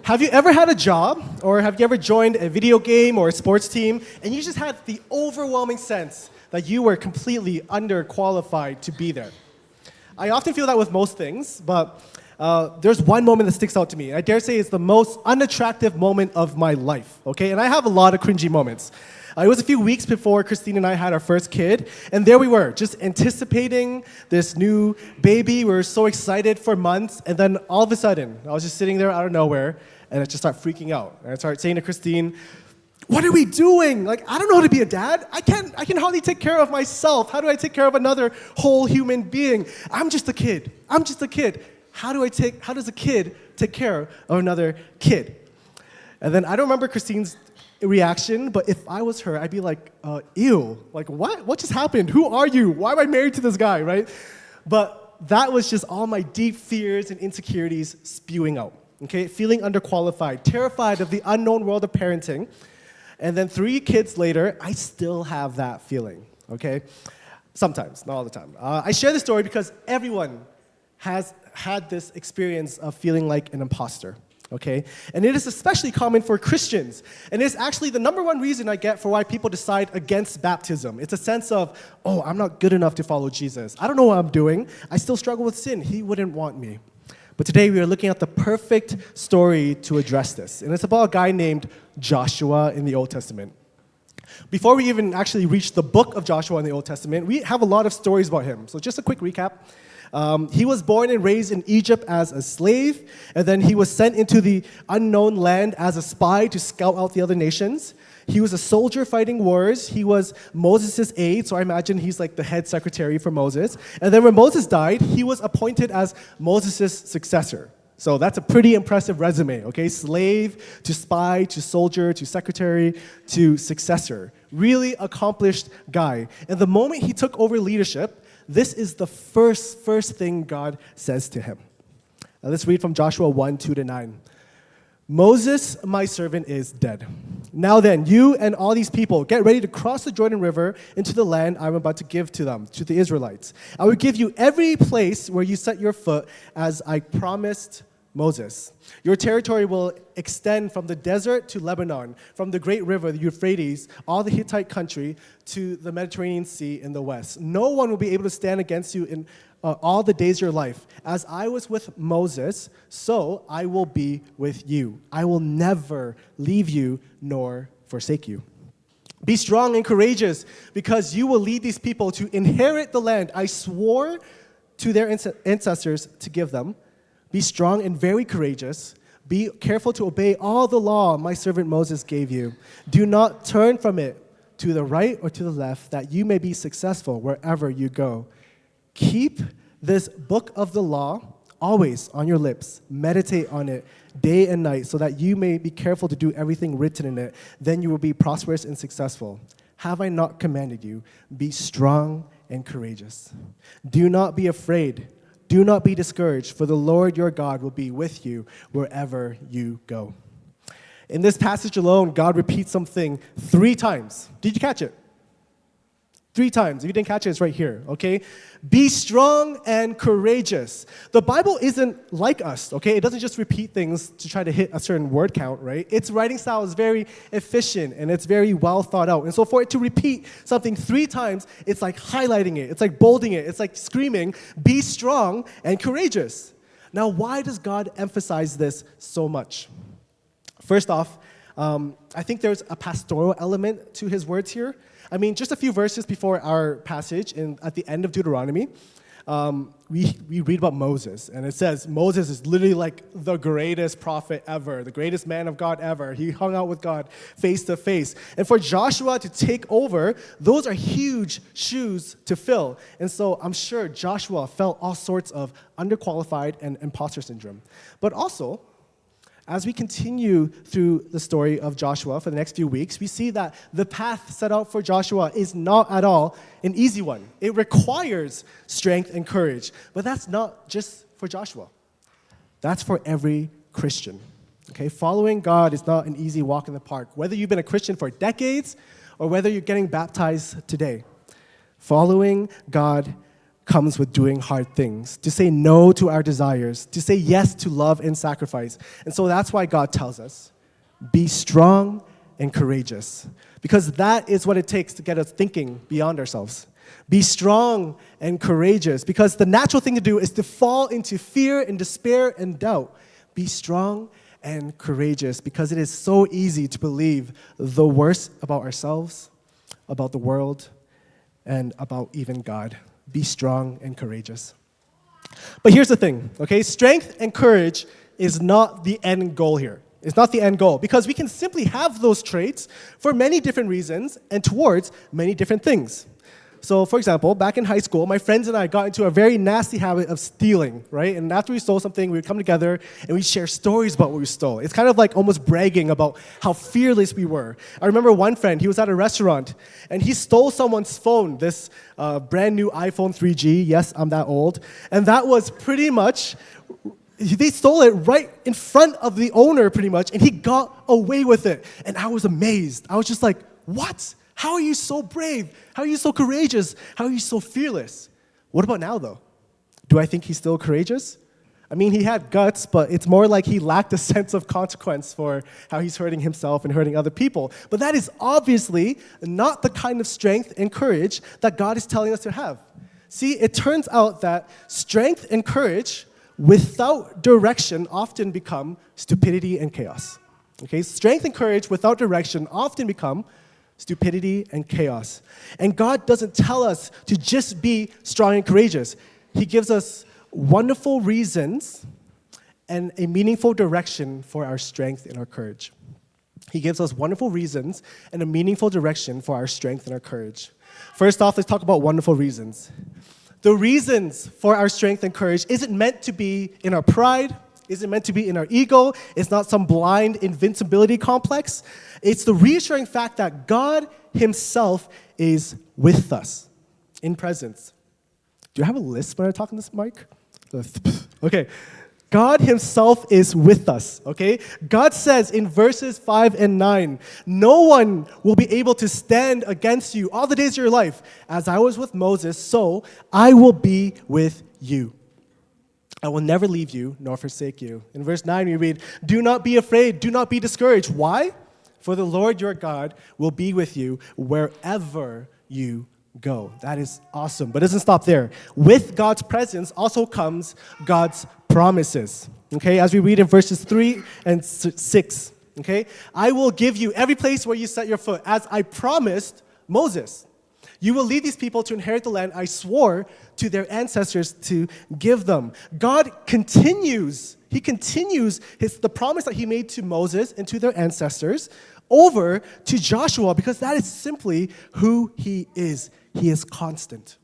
Have you ever had a job, or have you ever joined a video game or a sports team, and you just had the overwhelming sense that you were completely underqualified to be there? I often feel that with most things, but there's one moment that sticks out to me. I dare say it's the most unattractive moment of my life, okay? And I have a lot of cringy moments. It was a few weeks before Christine and I had our first kid, and there we were, just anticipating this new baby. We were so excited for months, and then all of a sudden, I was just sitting there out of nowhere, and I just started freaking out. And I started saying to Christine, "What are we doing? Like, I don't know how to be a dad. I can hardly take care of myself. How do I take care of another whole human being? I'm just a kid. I'm just a kid. How does a kid take care of another kid?" And then I don't remember Christine's reaction, but if I was her, I'd be like, ew, like what? What just happened? Who are you? Why am I married to this guy, right? But that was just all my deep fears and insecurities spewing out, okay? Feeling underqualified, terrified of the unknown world of parenting. And then 3 kids later, I still have that feeling, okay? Sometimes, not all the time. I share this story because everyone has had this experience of feeling like an imposter. Okay? And it is especially common for Christians. And it's actually the number one reason I get for why people decide against baptism. It's a sense of, oh, I'm not good enough to follow Jesus. I don't know what I'm doing. I still struggle with sin. He wouldn't want me. But today we are looking at the perfect story to address this. And it's about a guy named Joshua in the Old Testament. Before we even actually reach the book of Joshua in the Old Testament, we have a lot of stories about him. So just a quick recap. He was born and raised in Egypt as a slave, and then he was sent into the unknown land as a spy to scout out the other nations. He was a soldier fighting wars. He was Moses' aide, so I imagine he's like the head secretary for Moses. And then when Moses died, he was appointed as Moses' successor. So that's a pretty impressive resume, okay? Slave to spy to soldier to secretary to successor. Really accomplished guy. And the moment he took over leadership, this is the first thing God says to him. Now let's read from Joshua 1, 2-9. "Moses, my servant, is dead. Now then, you and all these people, get ready to cross the Jordan River into the land I'm about to give to them, to the Israelites. I will give you every place where you set your foot, as I promised Moses. Your territory will extend from the desert to Lebanon, from the great river, the Euphrates, all the Hittite country, to the Mediterranean Sea in the west. No one will be able to stand against you in all the days of your life. As I was with Moses, so I will be with you. I will never leave you nor forsake you. Be strong and courageous, because you will lead these people to inherit the land I swore to their ancestors to give them. Be strong and very courageous. Be careful to obey all the law my servant Moses gave you. Do not turn from it to the right or to the left, that you may be successful wherever you go. Keep this book of the law always on your lips. Meditate on it day and night, so that you may be careful to do everything written in it. Then you will be prosperous and successful. Have I not commanded you? Be strong and courageous. Do not be afraid. Do not be discouraged, for the Lord your God will be with you wherever you go." In this passage alone, God repeats something 3 times. Did you catch it? 3 times. If you didn't catch it, it's right here, okay? Be strong and courageous. The Bible isn't like us, okay? It doesn't just repeat things to try to hit a certain word count, right? Its writing style is very efficient, and it's very well thought out. And so for it to repeat something 3 times, it's like highlighting it. It's like bolding it. It's like screaming, be strong and courageous. Now, why does God emphasize this so much? First off, I think there's a pastoral element to his words here. I mean, just a few verses before our passage, at the end of Deuteronomy, we read about Moses, and it says Moses is literally like the greatest prophet ever, the greatest man of God ever. He hung out with God face to face. And for Joshua to take over, those are huge shoes to fill. And so I'm sure Joshua felt all sorts of underqualified and imposter syndrome. But also, as we continue through the story of Joshua for the next few weeks, we see that the path set out for Joshua is not at all an easy one. It requires strength and courage. But that's not just for Joshua. That's for every Christian. Okay? Following God is not an easy walk in the park. Whether you've been a Christian for decades or whether you're getting baptized today, following God comes with doing hard things, to say no to our desires, to say yes to love and sacrifice. And so that's why God tells us, be strong and courageous, because that is what it takes to get us thinking beyond ourselves. Be strong and courageous, because the natural thing to do is to fall into fear and despair and doubt. Be strong and courageous, because it is so easy to believe the worst about ourselves, about the world, and about even God. Be strong and courageous. But here's the thing, okay? Strength and courage is not the end goal here. It's not the end goal, because we can simply have those traits for many different reasons and towards many different things. So, for example, back in high school, my friends and I got into a very nasty habit of stealing, right? And after we stole something, we would come together and we'd share stories about what we stole. It's kind of like almost bragging about how fearless we were. I remember one friend, he was at a restaurant, and he stole someone's phone, this brand new iPhone 3G. Yes, I'm that old. And that was pretty much, they stole it right in front of the owner, pretty much, and he got away with it. And I was amazed. I was just like, what? How are you so brave? How are you so courageous? How are you so fearless? What about now, though? Do I think he's still courageous? I mean, he had guts, but it's more like he lacked a sense of consequence for how he's hurting himself and hurting other people. But that is obviously not the kind of strength and courage that God is telling us to have. See, it turns out that strength and courage without direction often become stupidity and chaos. Okay, strength and courage without direction often become stupidity and chaos. And God doesn't tell us to just be strong and courageous. He gives us wonderful reasons and a meaningful direction for our strength and our courage. He gives us wonderful reasons and a meaningful direction for our strength and our courage. First off, let's talk about wonderful reasons. The reasons for our strength and courage isn't meant to be in our pride, isn't meant to be in our ego. It's not some blind invincibility complex. It's the reassuring fact that God himself is with us in presence. Do you have a list when I talk on this mic? Okay. God himself is with us, okay? God says in verses 5 and 9, no one will be able to stand against you all the days of your life. As I was with Moses, so I will be with you. I will never leave you nor forsake you. In verse 9 we read, do not be afraid, do not be discouraged. Why? For the Lord your God will be with you wherever you go. That is awesome. But it doesn't stop there. With God's presence also comes God's promises. Okay, as we read in verses 3 and 6. Okay, I will give you every place where you set your foot, as I promised Moses. You will lead these people to inherit the land I swore to their ancestors to give them. God continues, he continues the promise that he made to Moses and to their ancestors over to Joshua, because that is simply who he is. He is constant.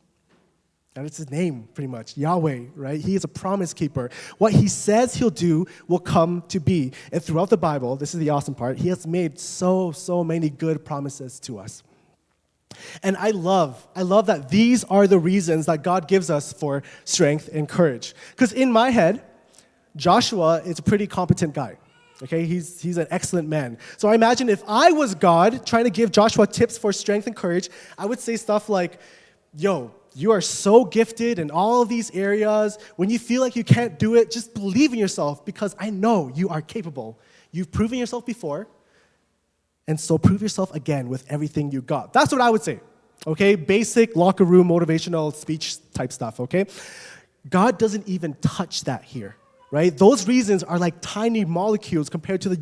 That is his name, pretty much, Yahweh, right? He is a promise keeper. What he says he'll do will come to be. And throughout the Bible, this is the awesome part, he has made so many good promises to us. And I love that these are the reasons that God gives us for strength and courage. Because in my head, Joshua is a pretty competent guy. Okay, he's an excellent man. So I imagine if I was God trying to give Joshua tips for strength and courage, I would say stuff like, yo, you are so gifted in all of these areas. When you feel like you can't do it, just believe in yourself, because I know you are capable. You've proven yourself before, and so prove yourself again with everything you got. That's what I would say, okay? Basic locker room motivational speech type stuff, okay? God doesn't even touch that here, right? Those reasons are like tiny molecules compared to the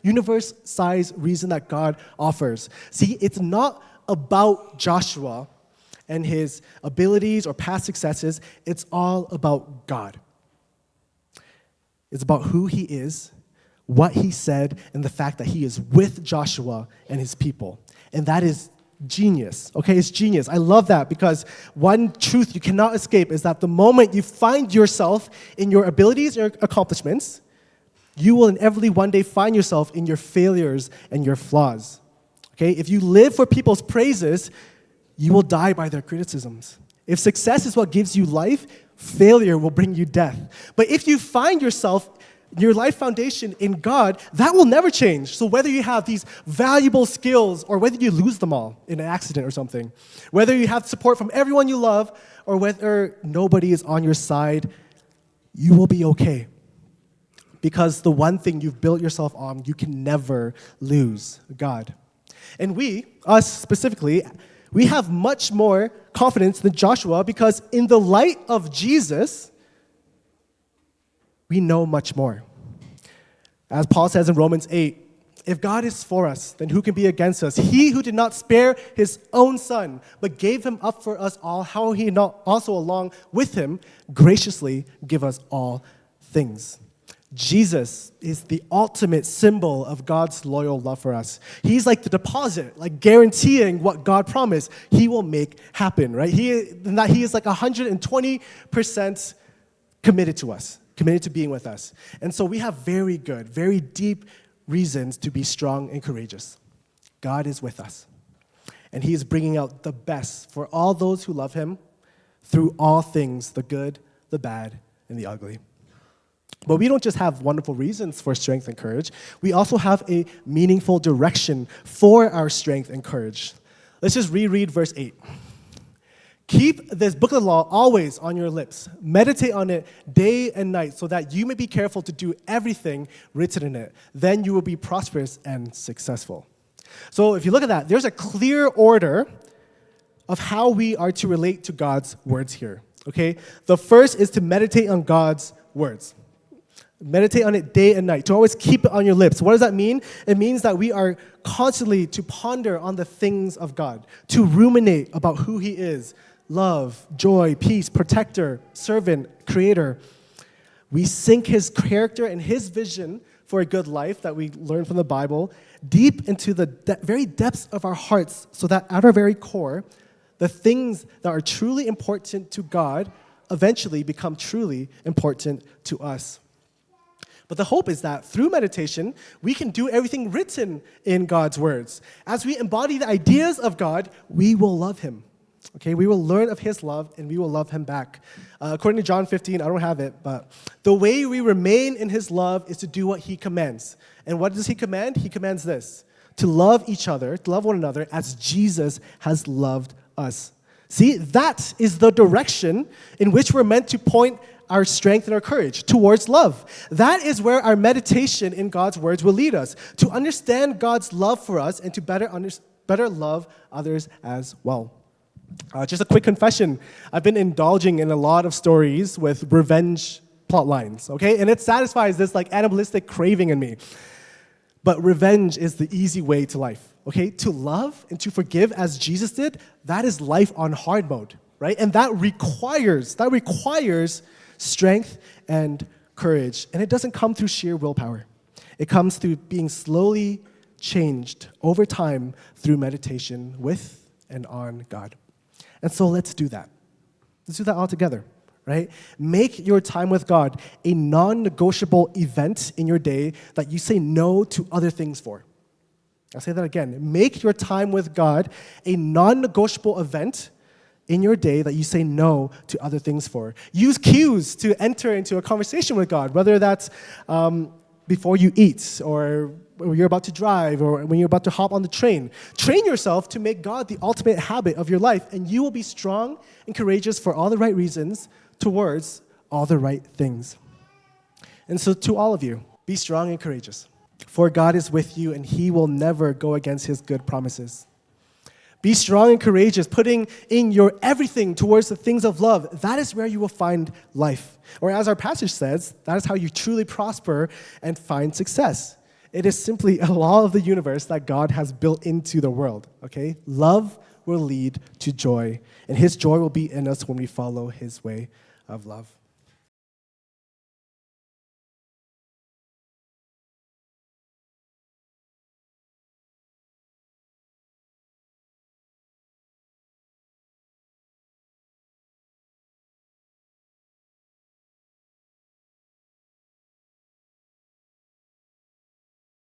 universe-sized reason that God offers. See, it's not about Joshua and his abilities or past successes. It's all about God. It's about who he is, what he said, and the fact that he is with Joshua and his people. And that is genius, okay? It's genius. I love that, because one truth you cannot escape is that the moment you find yourself in your abilities and your accomplishments, you will inevitably one day find yourself in your failures and your flaws, okay? If you live for people's praises, you will die by their criticisms. If success is what gives you life, failure will bring you death. But if you find yourself your life foundation in God, that will never change. So whether you have these valuable skills or whether you lose them all in an accident or something, whether you have support from everyone you love or whether nobody is on your side, you will be okay. Because the one thing you've built yourself on, you can never lose, God. And us specifically, we have much more confidence than Joshua because in the light of Jesus, we know much more. As Paul says in Romans 8, if God is for us, then who can be against us? He who did not spare his own son, but gave him up for us all, how will he not also along with him graciously give us all things? Jesus is the ultimate symbol of God's loyal love for us. He's like the deposit, like guaranteeing what God promised he will make happen, right? He is like 120% committed to us, committed to being with us. And so we have very good, very deep reasons to be strong and courageous. God is with us. And he is bringing out the best for all those who love him through all things, the good, the bad, and the ugly. But we don't just have wonderful reasons for strength and courage. We also have a meaningful direction for our strength and courage. Let's just reread verse 8. Keep this book of the law always on your lips. Meditate on it day and night so that you may be careful to do everything written in it. Then you will be prosperous and successful. So if you look at that, there's a clear order of how we are to relate to God's words here. Okay? The first is to meditate on God's words. Meditate on it day and night, to always keep it on your lips. What does that mean? It means that we are constantly to ponder on the things of God, to ruminate about who he is, love, joy, peace, protector, servant, creator. We sink his character and his vision for a good life that we learn from the Bible deep into the very depths of our hearts so that at our very core, the things that are truly important to God eventually become truly important to us. But the hope is that through meditation, we can do everything written in God's words. As we embody the ideas of God, we will love him. Okay, we will learn of his love and we will love him back. According to John 15, I don't have it, but the way we remain in his love is to do what he commands. And what does he command? He commands this: to love each other, to love one another as Jesus has loved us. See, that is the direction in which we're meant to point our strength and our courage towards love. That is where our meditation in God's words will lead us, to understand God's love for us and to better love others as well. Just a quick confession. I've been indulging in a lot of stories with revenge plot lines, okay? And it satisfies this like animalistic craving in me. But revenge is the easy way to life, okay? To love and to forgive as Jesus did, that is life on hard mode, right? And that requires strength and courage. And it doesn't come through sheer willpower. It comes through being slowly changed over time through meditation with and on God. And so let's do that. Let's do that all together, right? Make your time with God a non-negotiable event in your day that you say no to other things for. I'll say that again. Make your time with God a non-negotiable event in your day that you say no to other things for. Use cues to enter into a conversation with God, whether that's before you eat, or when you're about to drive, or when you're about to hop on the train. Train yourself to make God the ultimate habit of your life, and you will be strong and courageous for all the right reasons towards all the right things. And so to all of you, be strong and courageous, for God is with you, and he will never go against his good promises. Be strong and courageous, putting in your everything towards the things of love. That is where you will find life. Or as our passage says, that is how you truly prosper and find success. It is simply a law of the universe that God has built into the world, okay? Love will lead to joy, and his joy will be in us when we follow his way of love.